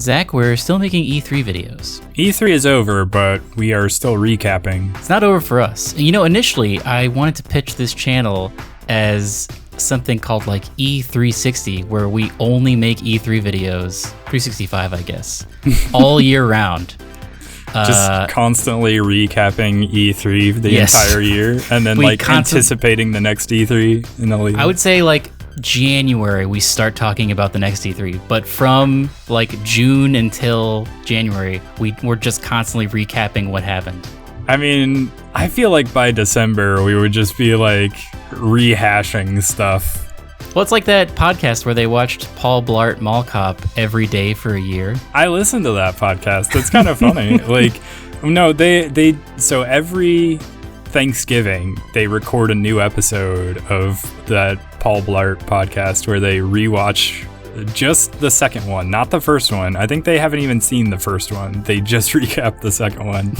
Zach, we're still making E3 videos. E3 is over, but we are still recapping. It's not over for us. You know, initially, I wanted to pitch this channel as something called like E360, where we only make E3 videos, 365, I guess, all year round. Just constantly recapping E3 the entire year, and then anticipating the next E3 in the league. I would say like January we start talking about the next E3, but from like June until January we're just constantly recapping what happened. I mean, I feel like by December we would just be like rehashing stuff. Well, it's like that podcast where they watched Paul Blart Mall Cop every day for a year. I listened to that podcast. It's kind of funny. So every Thanksgiving they record a new episode of that Paul Blart podcast where they rewatch just the second one, not the first one. I think they haven't even seen the first one. They just recap the second one.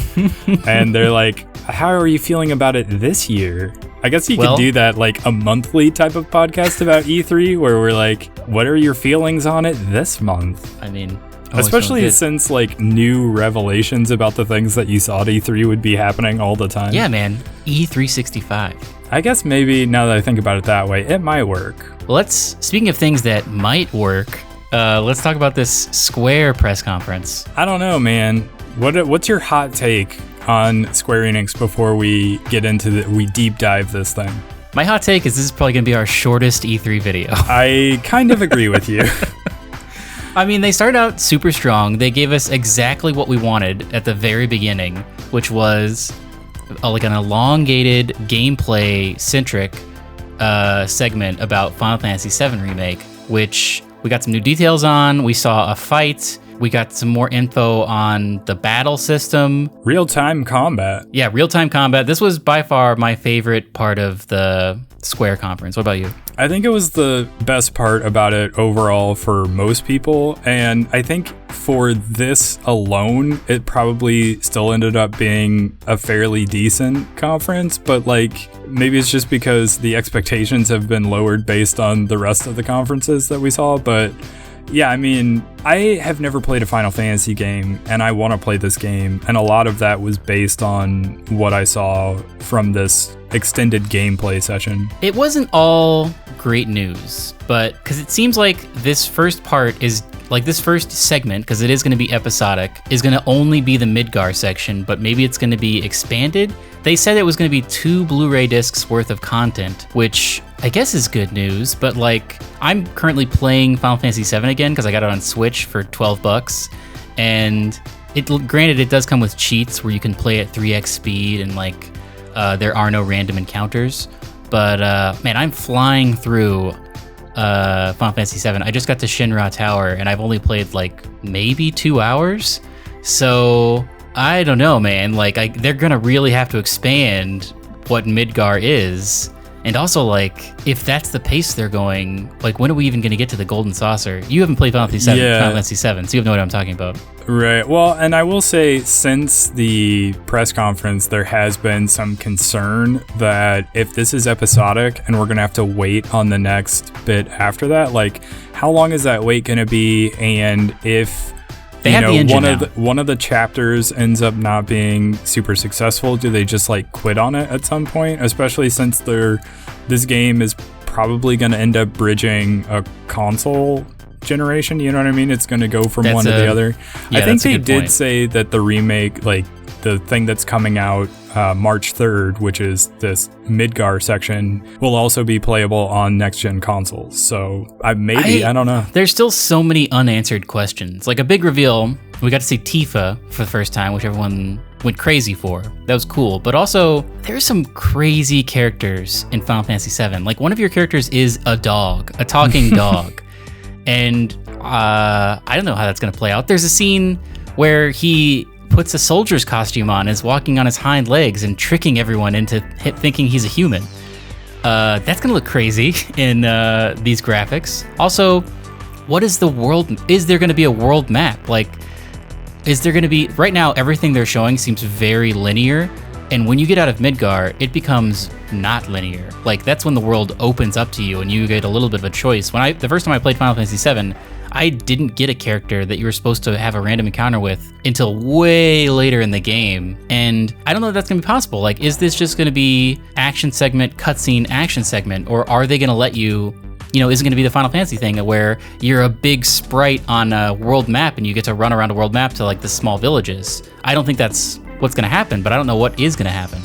And they're like, how are you feeling about it this year? I guess you could do that like a monthly type of podcast about E3 where we're like, what are your feelings on it this month? I mean, especially since like new revelations about the things that you saw at E3 would be happening all the time. Yeah, man. E365. I guess maybe now that I think about it that way, it might work. Well, speaking of things that might work, let's talk about this Square press conference. I don't know, man. What's your hot take on Square Enix before we get into we deep dive this thing? My hot take is this is probably going to be our shortest E3 video. I kind of agree with you. I mean, they started out super strong. They gave us exactly what we wanted at the very beginning, which was like an elongated gameplay-centric segment about Final Fantasy VII Remake, which we got some new details on. We saw a fight. We got some more info on the battle system. Real-time combat. Yeah, real-time combat. This was by far my favorite part of the Square conference. What about you? I think it was the best part about it overall for most people, and I think for this alone, it probably still ended up being a fairly decent conference, but like maybe it's just because the expectations have been lowered based on the rest of the conferences that we saw, but yeah, I mean, I have never played a Final Fantasy game, and I want to play this game, and a lot of that was based on what I saw from this extended gameplay session. It wasn't all great news, but because it seems like this first part is like this first segment, because it is going to be episodic, is going to only be the Midgar section, but maybe it's going to be expanded. They said it was going to be 2 Blu-ray discs worth of content, which I guess is good news, but like I'm currently playing Final Fantasy VII again because I got it on Switch for $12, and granted it does come with cheats where you can play at 3x speed and like there are no random encounters, but man, I'm flying through Final Fantasy VII. I just got to Shinra Tower and I've only played like maybe 2 hours, so I don't know, man. Like they're gonna really have to expand what Midgar is. And also, like, if that's the pace they're going, like, when are we even going to get to the Golden Saucer? You haven't played Final Fantasy VII, so you have no idea what I'm talking about. Right. Well, and I will say, since the press conference, there has been some concern that if this is episodic and we're going to have to wait on the next bit after that, like, how long is that wait going to be? And if they have the engine one of the chapters ends up not being super successful, do they just like quit on it at some point? Especially since this game is probably going to end up bridging a console generation. You know what I mean? It's going to go from one to the other. Yeah, I think they did point. say that the remake, like the thing that's coming out March 3rd, which is this Midgar section, will also be playable on next-gen consoles. So I don't know. There's still so many unanswered questions. Like a big reveal, we got to see Tifa for the first time, which everyone went crazy for. That was cool. But also, there's some crazy characters in Final Fantasy VII. Like one of your characters is a dog, a talking dog. And I don't know how that's going to play out. There's a scene where he puts a soldier's costume on, is walking on his hind legs and tricking everyone into thinking he's a human. That's gonna look crazy in these graphics. Also, what is the world? Is there gonna be a world map? Like, is there gonna be, right now everything they're showing seems very linear, and when you get out of Midgar, it becomes not linear. Like, that's when the world opens up to you and you get a little bit of a choice. The first time I played Final Fantasy VII, I didn't get a character that you were supposed to have a random encounter with until way later in the game. And I don't know if that's going to be possible. Like, is this just going to be action segment, cutscene, action segment? Or are they going to let you, is it going to be the Final Fantasy thing where you're a big sprite on a world map and you get to run around a world map to like the small villages? I don't think that's what's going to happen, but I don't know what is going to happen.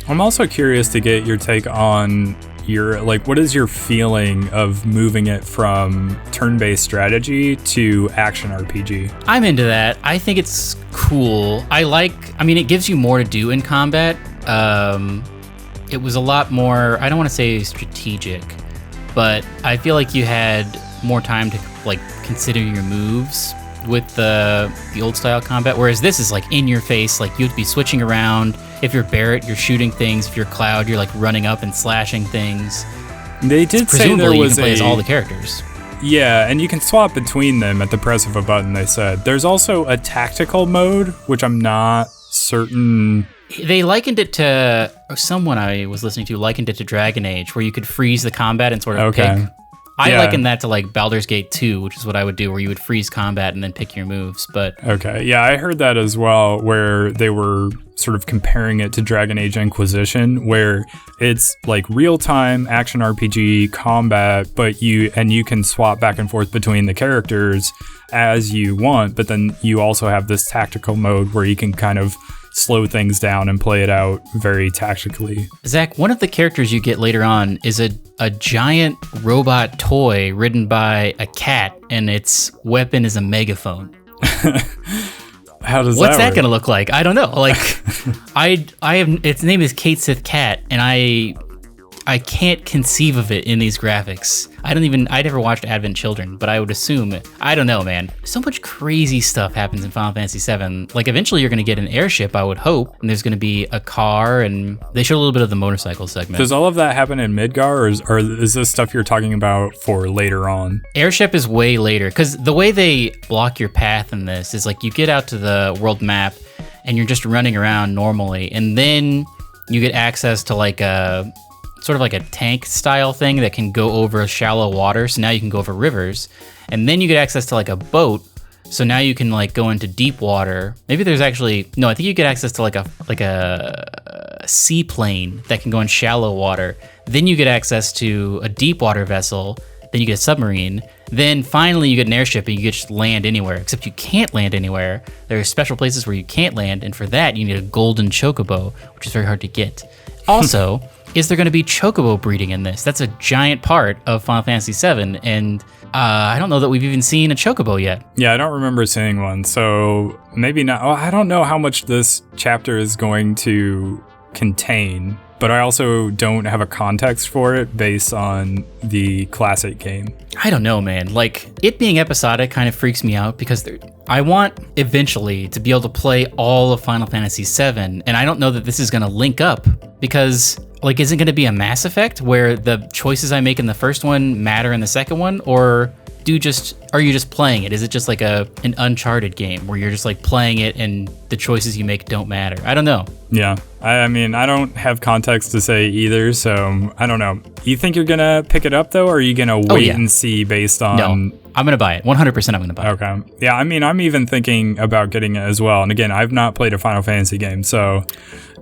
I'm also curious to get your take on what is your feeling of moving it from turn-based strategy to action RPG? I'm into that. I think it's cool. It gives you more to do in combat. It was a lot more, I don't want to say strategic, but I feel like you had more time to like consider your moves with the old style combat, whereas this is like in your face. Like you have to be switching around. If you're Barrett, you're shooting things. If you're Cloud, you're like running up and slashing things. They did say there was you can play as all the characters. Yeah, and you can swap between them at the press of a button, they said. There's also a tactical mode, which I'm not certain. They likened it to, someone I was listening to likened it to Dragon Age, where you could freeze the combat and sort of pick. I liken that to like Baldur's Gate 2, which is what I would do, where you would freeze combat and then pick your moves. But okay, yeah, I heard that as well, where they were sort of comparing it to Dragon Age Inquisition, where it's like real-time action RPG combat, but you can swap back and forth between the characters as you want, but then you also have this tactical mode where you can kind of slow things down and play it out very tactically. Zach, one of the characters you get later on is a giant robot toy ridden by a cat, and its weapon is a megaphone. How does What's that work? Gonna look like? I don't know. Like, I have its name is Kate Sith Cat, and I can't conceive of it in these graphics. I never watched Advent Children, but I would assume, I don't know, man. So much crazy stuff happens in Final Fantasy VII. Like, eventually you're going to get an airship, I would hope, and there's going to be a car, and they showed a little bit of the motorcycle segment. Does all of that happen in Midgar, or is this stuff you're talking about for later on? Airship is way later, because the way they block your path in this is like you get out to the world map, and you're just running around normally, and then you get access to like a sort of like a tank style thing that can go over shallow water. So now you can go over rivers, and then you get access to like a boat. So now you can like go into deep water. Maybe there's actually, no, I think you get access to like a seaplane that can go in shallow water. Then you get access to a deep water vessel. Then you get a submarine. Then finally you get an airship and you get to land anywhere, except you can't land anywhere. There are special places where you can't land. And for that you need a golden chocobo, which is very hard to get. Also, is there going to be chocobo breeding in this? That's a giant part of Final Fantasy VII, and I don't know that we've even seen a chocobo yet. Yeah, I don't remember seeing one, so maybe not. I don't know how much this chapter is going to contain, but I also don't have a context for it based on the classic game. I don't know, man. Like, it being episodic kind of freaks me out because I want eventually to be able to play all of Final Fantasy VII, and I don't know that this is going to link up because, like, is it going to be a Mass Effect where the choices I make in the first one matter in the second one, or are you just playing it? Is it just like an Uncharted game where you're just like playing it and the choices you make don't matter? I don't know. Yeah, I mean, I don't have context to say either, so I don't know. You think you're gonna pick it up though, or are you gonna wait and see based on? No, I'm gonna buy it. 100%, I'm gonna buy it. Okay. Yeah, I mean, I'm even thinking about getting it as well. And again, I've not played a Final Fantasy game, so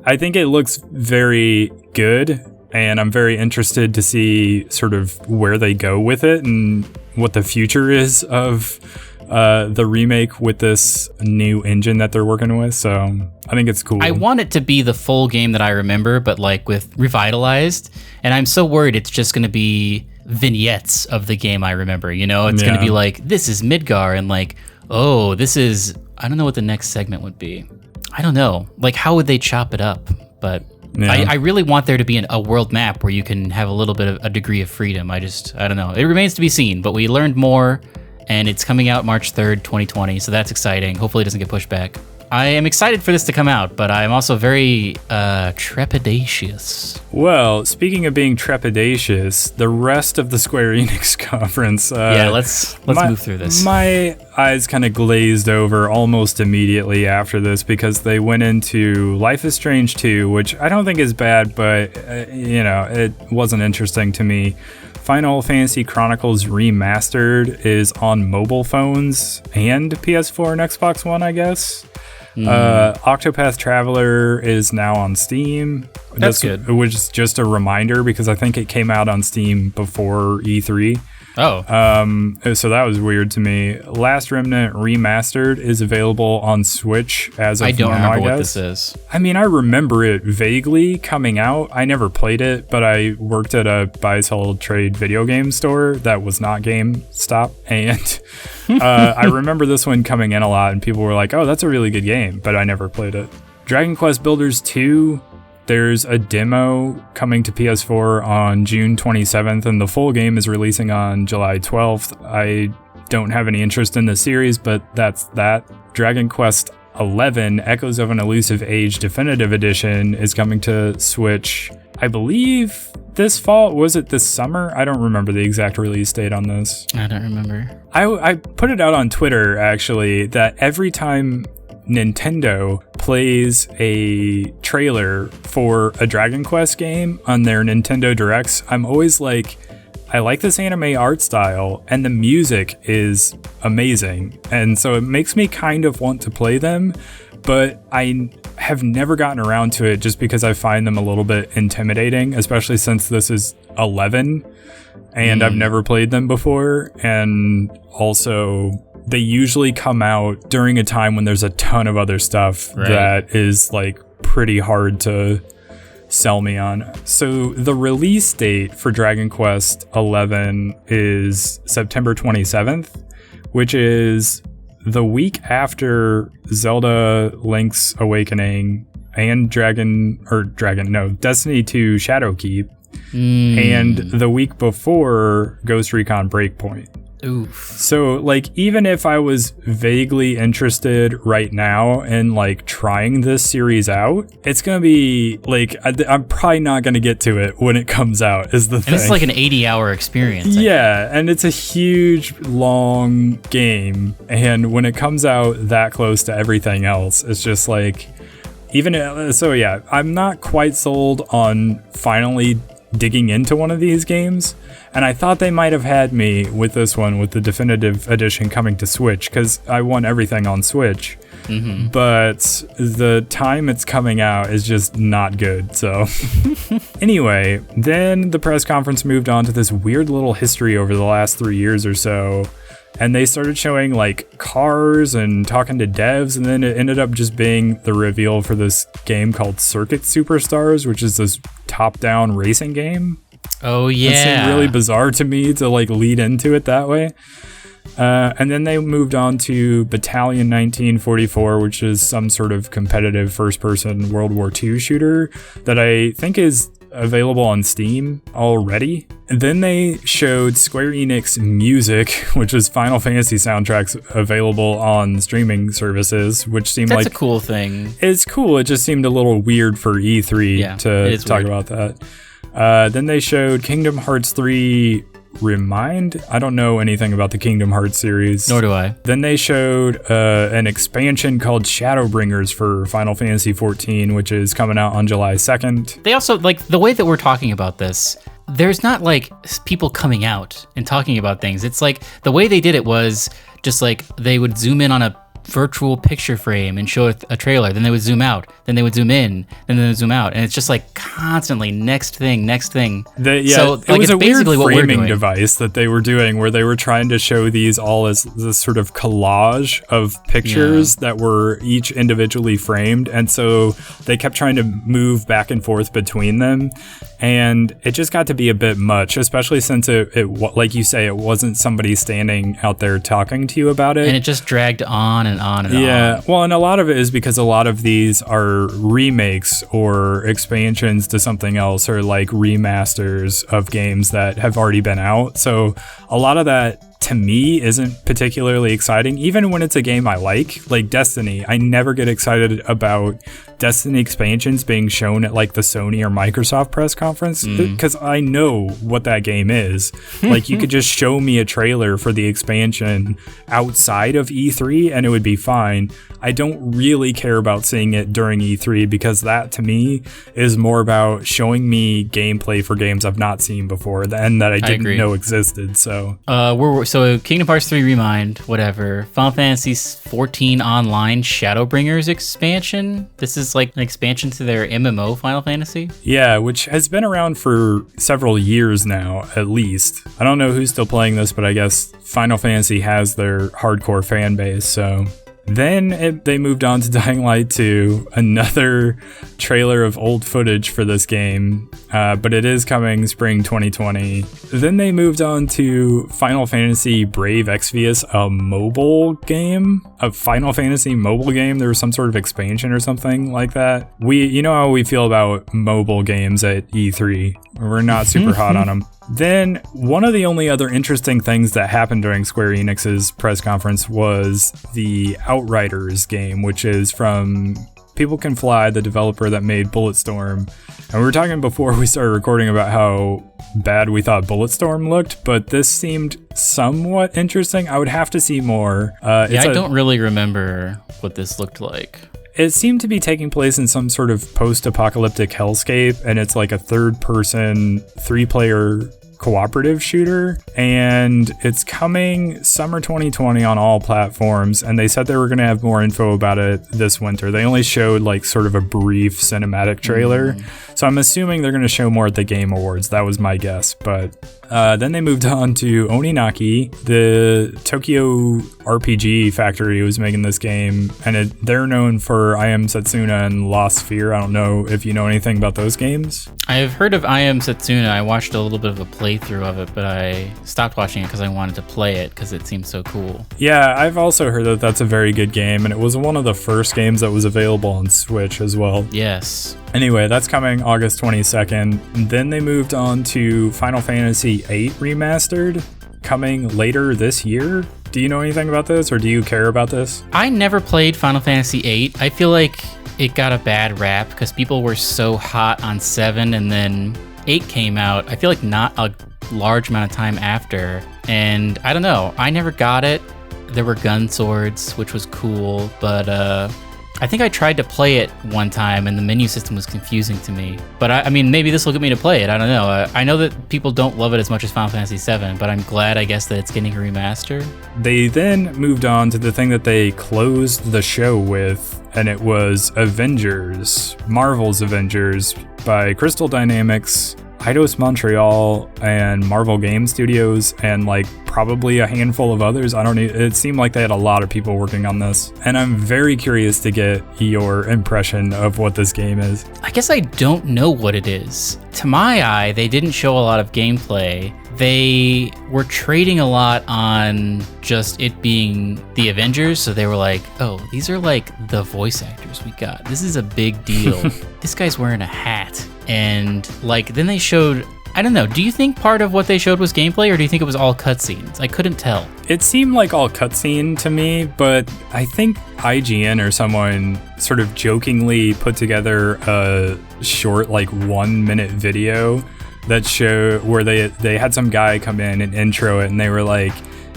I think it looks very good, and I'm very interested to see sort of where they go with it and what the future is of the remake with this new engine that they're working with. So I think it's cool. I want it to be the full game that I remember, but like with revitalized. And I'm so worried it's just going to be vignettes of the game I remember. You know, it's going to be like, this is Midgar, and like, oh, this is, I don't know what the next segment would be. I don't know. Like, how would they chop it up? But I really want there to be a world map where you can have a little bit of a degree of freedom. I don't know. It remains to be seen, but we learned more, and it's coming out March 3rd, 2020, so that's exciting. Hopefully it doesn't get pushed back. I am excited for this to come out, but I'm also very trepidatious. Well, speaking of being trepidatious, the rest of the Square Enix conference... let's move through this. My eyes kind of glazed over almost immediately after this because they went into Life is Strange 2, which I don't think is bad, but, it wasn't interesting to me. Final Fantasy Chronicles Remastered is on mobile phones and PS4 and Xbox One, I guess. Octopath Traveler is now on Steam. That's good. Which is just a reminder because I think it came out on Steam before E3. Oh. So that was weird to me. Last Remnant Remastered is available on Switch as of now, I don't remember what this is. I mean, I remember it vaguely coming out. I never played it, but I worked at a buy-sell trade video game store that was not GameStop, and I remember this one coming in a lot, and people were like, oh, that's a really good game, but I never played it. Dragon Quest Builders 2, there's a demo coming to PS4 on June 27th, and the full game is releasing on July 12th. I don't have any interest in the series, but that's that. Dragon Quest 11 Echoes of an Elusive Age Definitive Edition is coming to Switch, I believe this fall. Was it this summer? I don't remember the exact release date on this. I don't remember. I put it out on Twitter, actually, that every time Nintendo plays a trailer for a Dragon Quest game on their Nintendo Directs, I'm always like, I like this anime art style and the music is amazing. And so it makes me kind of want to play them, but I have never gotten around to it just because I find them a little bit intimidating, especially since this is 11 and I've never played them before. And also, they usually come out during a time when there's a ton of other stuff that is like pretty hard to sell me on. So the release date for Dragon Quest 11 is September 27th, which is the week after Zelda Link's Awakening and Destiny 2 Shadowkeep, and the week before Ghost Recon Breakpoint. Oof. So, like, even if I was vaguely interested right now in, like, trying this series out, it's gonna be, like, I'm probably not gonna get to it when it comes out, is the thing. And it's like an 80-hour experience. Yeah, and it's a huge, long game, and when it comes out that close to everything else, it's just like, so yeah, I'm not quite sold on finally digging into one of these games, and I thought they might have had me with this one, with the definitive edition coming to Switch, because I want everything on Switch. But the time it's coming out is just not good. So anyway, then the press conference moved on to this weird little history over the last 3 years or so, and they started showing like cars and talking to devs, and then it ended up just being the reveal for this game called Circuit Superstars, which is this top-down racing game. Oh yeah, it seemed really bizarre to me to like lead into it that way. And then they moved on to Battalion 1944, which is some sort of competitive first-person World War II shooter that I think is available on Steam already. And then they showed Square Enix Music, which is Final Fantasy soundtracks available on streaming services, which seemed That's like a cool thing. It's cool. It just seemed a little weird for E3 to talk about that. Then they showed Kingdom Hearts 3 Remind. I don't know anything about the Kingdom Hearts series. Nor do I. Then they showed an expansion called Shadowbringers for Final Fantasy XIV, which is coming out on July 2nd. They also, like, the way that we're talking about this, there's not, like, people coming out and talking about things. It's like, the way they did it was just, like, they would zoom in on a virtual picture frame and show a trailer, then they would zoom out, then they would zoom in, and then they would zoom out, and it's just like constantly next thing. So it was a weird framing device that they were doing where they were trying to show these all as this sort of collage of pictures that were each individually framed, and so they kept trying to move back and forth between them, and it just got to be a bit much, especially since it like you say, it wasn't somebody standing out there talking to you about it, and it just dragged on and on and on. Yeah, well, and a lot of it is because a lot of these are remakes or expansions to something else, or like remasters of games that have already been out. So a lot of that to me isn't particularly exciting, even when it's a game I like Destiny. I never get excited about Destiny expansions being shown at like the Sony or Microsoft press conference because I know what that game is. Like, you could just show me a trailer for the expansion outside of E3 and it would be fine. I don't really care about seeing it during E3 because that to me is more about showing me gameplay for games I've not seen before and that I didn't know existed. So so Kingdom Hearts 3 Remind, whatever. Final Fantasy 14 Online Shadowbringers expansion. This is like an expansion to their MMO Final Fantasy. Yeah, which has been around for several years now, at least. I don't know who's still playing this, but I guess Final Fantasy has their hardcore fan base, so... Then they moved on to Dying Light 2, another trailer of old footage for this game, but it is coming spring 2020. Then they moved on to Final Fantasy Brave Exvius, a mobile game, a Final Fantasy mobile game. There was some sort of expansion or something like that. You know how we feel about mobile games at E3. We're not super hot on them. Then, one of the only other interesting things that happened during Square Enix's press conference was the Outriders game, which is from People Can Fly, the developer that made Bulletstorm. And we were talking before we started recording about how bad we thought Bulletstorm looked, but this seemed somewhat interesting. I would have to see more. I don't really remember what this looked like. It seemed to be taking place in some sort of post-apocalyptic hellscape, and it's like a third-person, 3-player cooperative shooter, and it's coming summer 2020 on all platforms, and they said they were going to have more info about it this winter. They only showed like sort of a brief cinematic trailer, so I'm assuming they're going to show more at the Game Awards. That was my guess, but then they moved on to Oninaki, the Tokyo RPG factory who was making this game, and they're known for I Am Setsuna and Lost Sphere. I don't know if you know anything about those games. I've heard of I Am Setsuna. I watched a little bit of a playthrough of it, but I stopped watching it because I wanted to play it because it seemed so cool. Yeah, I've also heard that that's a very good game, and it was one of the first games that was available on Switch as well. Yes. Anyway, that's coming August 22nd. Then they moved on to Final Fantasy VIII Remastered, coming later this year. Do you know anything about this, or do you care about this? I never played Final Fantasy VIII. I feel like it got a bad rap because people were so hot on 7, and then 8 came out. I feel like not a large amount of time after, and I don't know. I never got it. There were gun swords, which was cool, but I think I tried to play it one time and the menu system was confusing to me. But I mean, maybe this will get me to play it. I don't know. I know that people don't love it as much as Final Fantasy VII, but I'm glad, I guess, that it's getting a remaster. They then moved on to the thing that they closed the show with, and it was Avengers, Marvel's Avengers by Crystal Dynamics, Eidos Montreal, and Marvel Game Studios, and like probably a handful of others. It seemed like they had a lot of people working on this, and I'm very curious to get your impression of what this game is. I guess I don't know what it is. To my eye, they didn't show a lot of gameplay. They were trading a lot on just it being the Avengers, so they were like, oh, these are like the voice actors we got. This is a big deal. This guy's wearing a hat. And like, then they showed, I don't know, do you think part of what they showed was gameplay, or do you think it was all cutscenes? I couldn't tell. It seemed like all cutscene to me, but I think IGN or someone sort of jokingly put together a short, like 1-minute video that showed where they had some guy come in and intro it, and they were like,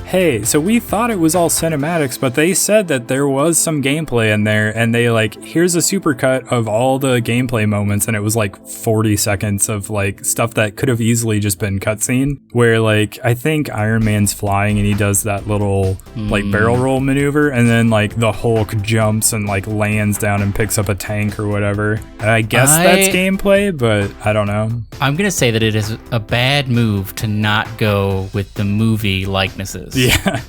hey, so we thought it was all cinematics, but they said that there was some gameplay in there, and they like, here's a supercut of all the gameplay moments, and it was like 40 seconds of like stuff that could have easily just been cutscene, where like, I think Iron Man's flying and he does that little like barrel roll maneuver, and then like the Hulk jumps and like lands down and picks up a tank or whatever. And I guess that's gameplay, but I don't know. I'm gonna say that it is a bad move to not go with the movie likenesses. Yeah,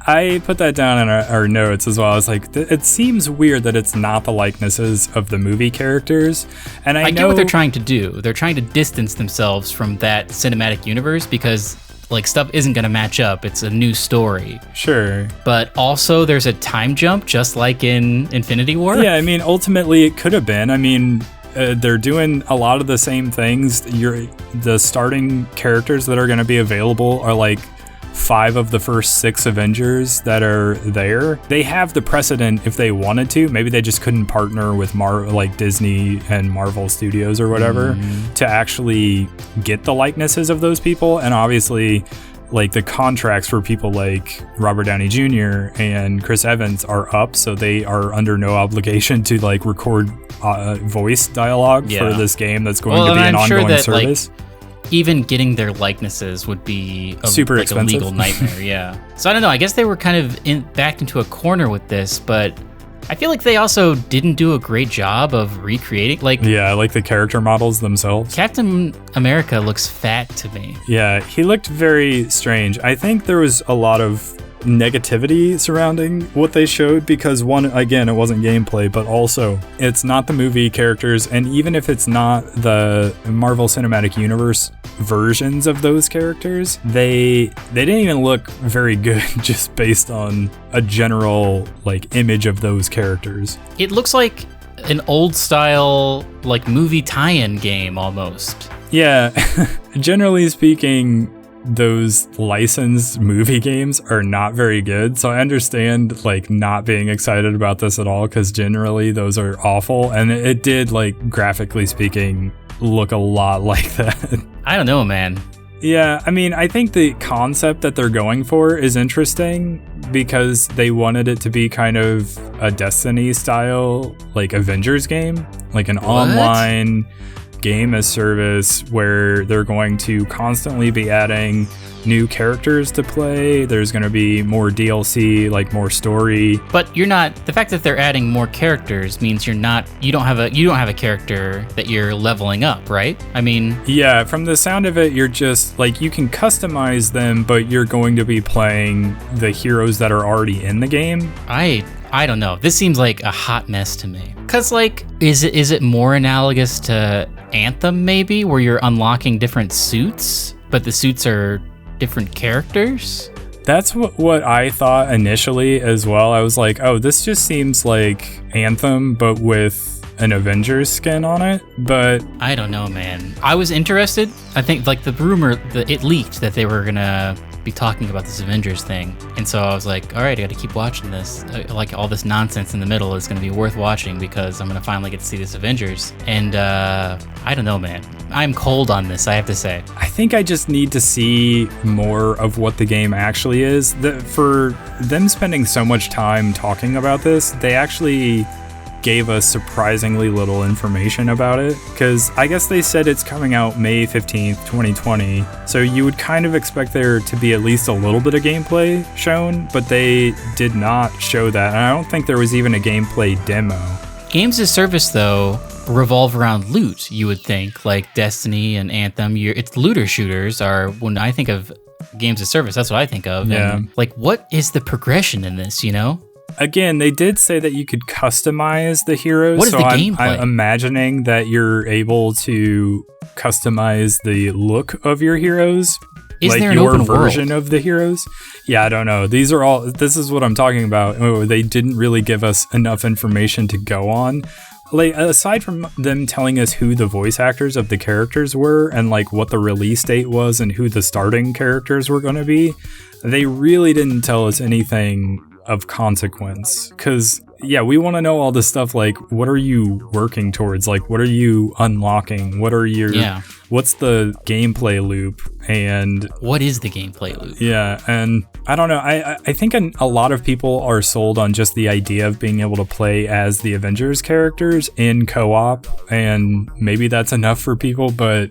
I put that down in our notes as well. I was like, it seems weird that it's not the likenesses of the movie characters. And I know get what they're trying to do. They're trying to distance themselves from that cinematic universe because like stuff isn't going to match up. It's a new story. Sure. But also there's a time jump just like in Infinity War. Yeah, I mean, ultimately it could have been. I mean, they're doing a lot of the same things. The starting characters that are going to be available are like 5 of the first 6 Avengers that are there. They have the precedent if they wanted to. Maybe they just couldn't partner with like Disney and Marvel Studios or whatever to actually get the likenesses of those people. And obviously, like the contracts for people like Robert Downey Jr. and Chris Evans are up, so they are under no obligation to like record voice dialogue for this game that's going to be an ongoing service. Even getting their likenesses would be super expensive. A legal nightmare. Yeah. So I don't know. I guess they were kind of backed into a corner with this, but I feel like they also didn't do a great job of recreating. Like the character models themselves. Captain America looks fat to me. Yeah, he looked very strange. I think there was a lot of negativity surrounding what they showed because one, again, it wasn't gameplay, but also it's not the movie characters, and even if it's not the Marvel Cinematic Universe versions of those characters, they didn't even look very good just based on a general like image of those characters. It looks like an old style like movie tie-in game almost. Yeah. Generally speaking, those licensed movie games are not very good, so I understand like not being excited about this at all because generally those are awful, and it did, like, graphically speaking, look a lot like that. I don't know, man. Yeah, I mean, I think the concept that they're going for is interesting because they wanted it to be kind of a Destiny style like Avengers game, like an online game as service where they're going to constantly be adding new characters to play. There's going to be more DLC, like more story. But you're not, the fact that they're adding more characters means you don't have a character that you're leveling up, right? I mean, yeah, from the sound of it, you're just like, you can customize them, but you're going to be playing the heroes that are already in the game. I don't know. This seems like a hot mess to me. Cause like, is it more analogous to Anthem maybe, where you're unlocking different suits, but the suits are different characters? That's what I thought initially as well. I was like, oh, this just seems like Anthem, but with an Avengers skin on it. But I don't know, man. I was interested. I think like the rumor, it leaked that they were gonna be talking about this Avengers thing, and so I was like, all right, I gotta keep watching this. Like all this nonsense in the middle is gonna be worth watching because I'm gonna finally get to see this Avengers. And I don't know, man. I'm cold on this, I have to say. I think I just need to see more of what the game actually is. For them spending so much time talking about this, they actually gave us surprisingly little information about it, because I guess they said it's coming out May 15th, 2020, so you would kind of expect there to be at least a little bit of gameplay shown, but they did not show that, and I don't think there was even a gameplay demo. Games as service, though, revolve around loot, you would think, like Destiny and Anthem. It's looter shooters are, when I think of games as service, that's what I think of. Yeah. And, like, what is the progression in this, you know? Again, they did say that you could customize the heroes. What is the gameplay? I'm imagining that you're able to customize the look of your heroes. Is like there an your open version world of the heroes? Yeah, I don't know. This is what I'm talking about. Oh, they didn't really give us enough information to go on. Like, aside from them telling us who the voice actors of the characters were and like what the release date was and who the starting characters were going to be, they really didn't tell us anything of consequence. Because yeah, we want to know all this stuff, like what are you working towards, like what are you unlocking, what's the gameplay loop, and what is the gameplay loop? Yeah, and I don't know, I think a lot of people are sold on just the idea of being able to play as the Avengers characters in co-op, and maybe that's enough for people, but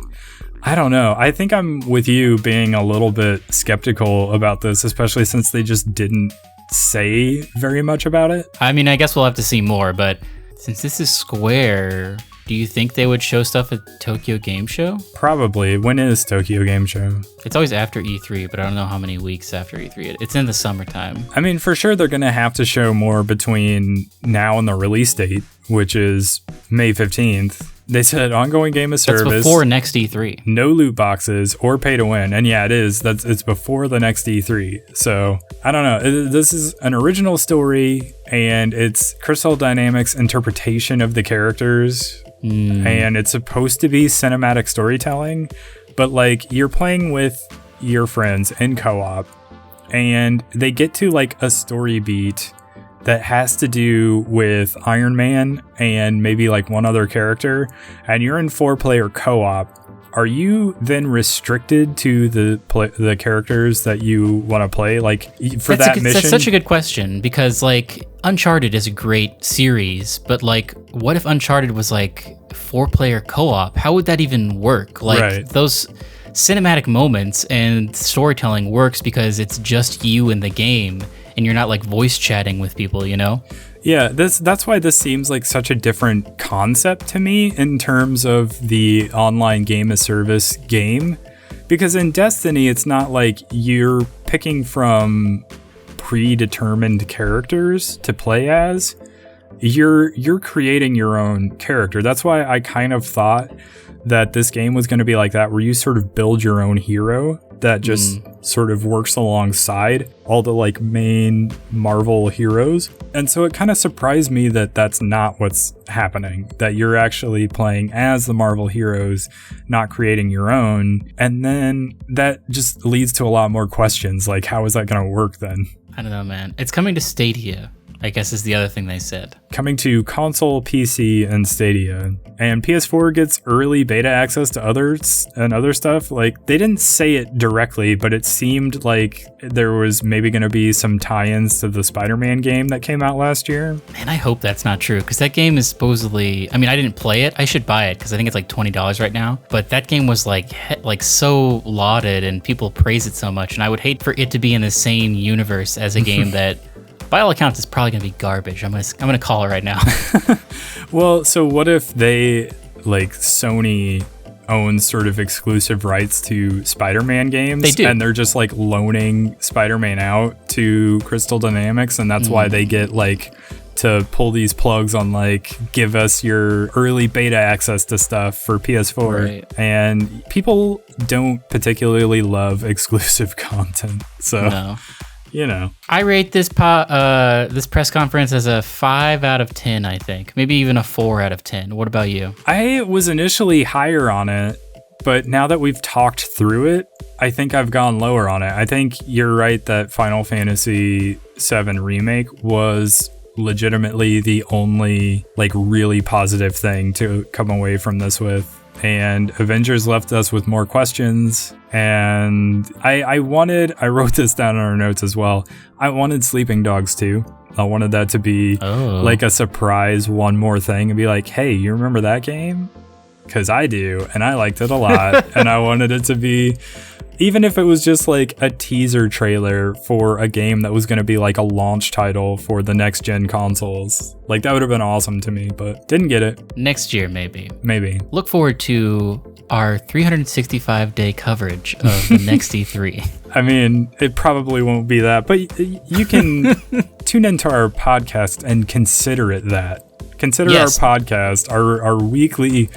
I don't know. I think I'm with you being a little bit skeptical about this, especially since they just didn't say very much about it. I mean, I guess we'll have to see more, but since this is Square, do you think they would show stuff at Tokyo Game Show? Probably. When is Tokyo Game Show? It's always after E3, but I don't know how many weeks after E3. It's in the summertime. I mean, for sure they're going to have to show more between now and the release date, which is May 15th. They said ongoing game as service. That's before next E3. No loot boxes or pay to win. And yeah, it is. It's before the next E3. So I don't know. This is an original story, and it's Crystal Dynamics' interpretation of the characters. And it's supposed to be cinematic storytelling, but like you're playing with your friends in co-op. and they get to like a story beat that has to do with Iron Man and maybe like one other character, and you're in 4-player co-op, are you then restricted to the characters that you want to play? Like for mission? That's such a good question, because like Uncharted is a great series, but like what if Uncharted was like 4-player co-op? How would that even work? Like those cinematic moments and storytelling works because it's just you in the game and you're not like voice chatting with people, you know? Yeah, that's why this seems like such a different concept to me in terms of the online game as service game. Because in Destiny, it's not like you're picking from predetermined characters to play as. You're creating your own character. That's why I kind of thought that this game was going to be like that, where you sort of build your own hero that just sort of works alongside all the like main Marvel heroes. And so it kind of surprised me that that's not what's happening, that you're actually playing as the Marvel heroes, not creating your own. And then that just leads to a lot more questions, like how is that going to work then? I don't know, man. It's coming to Stadia, I guess, is the other thing they said. Coming to console, PC, and Stadia. And PS4 gets early beta access to others and other stuff. Like, they didn't say it directly, but it seemed like there was maybe going to be some tie-ins to the Spider-Man game that came out last year. Man, I hope that's not true, because that game is supposedly... I mean, I didn't play it. I should buy it, because I think it's like $20 right now. But that game was like so lauded, and people praise it so much. And I would hate for it to be in the same universe as a game that... by all accounts, it's probably gonna be garbage. I'm gonna call it right now. Well, so what if they, like, Sony owns sort of exclusive rights to Spider-Man games? They do. And they're just like loaning Spider-Man out to Crystal Dynamics, and that's why they get like to pull these plugs on like, give us your early beta access to stuff for PS4. Right. And people don't particularly love exclusive content. So No. You know, I rate this this press conference as a 5 out of 10, I think. Maybe even a 4 out of 10. What about you? I was initially higher on it, but now that we've talked through it, I think I've gone lower on it. I think you're right that Final Fantasy VII Remake was legitimately the only like really positive thing to come away from this with. And Avengers left us with more questions. And I wrote this down in our notes as well. I wanted Sleeping Dogs 2. I wanted that to be like a surprise one more thing and be like, hey, you remember that game? Because I do, and I liked it a lot. And I wanted it to be, even if it was just like a teaser trailer for a game that was going to be like a launch title for the next gen consoles. Like that would have been awesome to me, but didn't get it. Next year, maybe. Maybe. Look forward to our 365-day coverage of the next E3. I mean, it probably won't be that, but you can tune into our podcast and consider it that. Consider our podcast, our weekly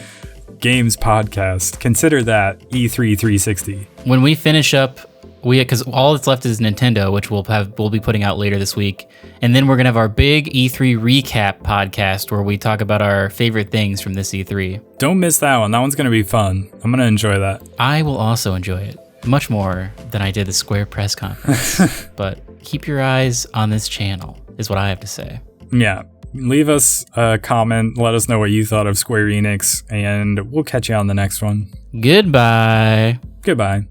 games podcast. Consider that E3 360. When we finish up, because all that's left is Nintendo, which we'll be putting out later this week, and then we're gonna have our big E3 recap podcast where we talk about our favorite things from this E3. Don't miss that one. That one's gonna be fun. I'm gonna enjoy that. I will also enjoy it much more than I did the Square press conference. But keep your eyes on this channel, is what I have to say. Yeah. Leave us a comment. Let us know what you thought of Square Enix, and we'll catch you on the next one. Goodbye. Goodbye.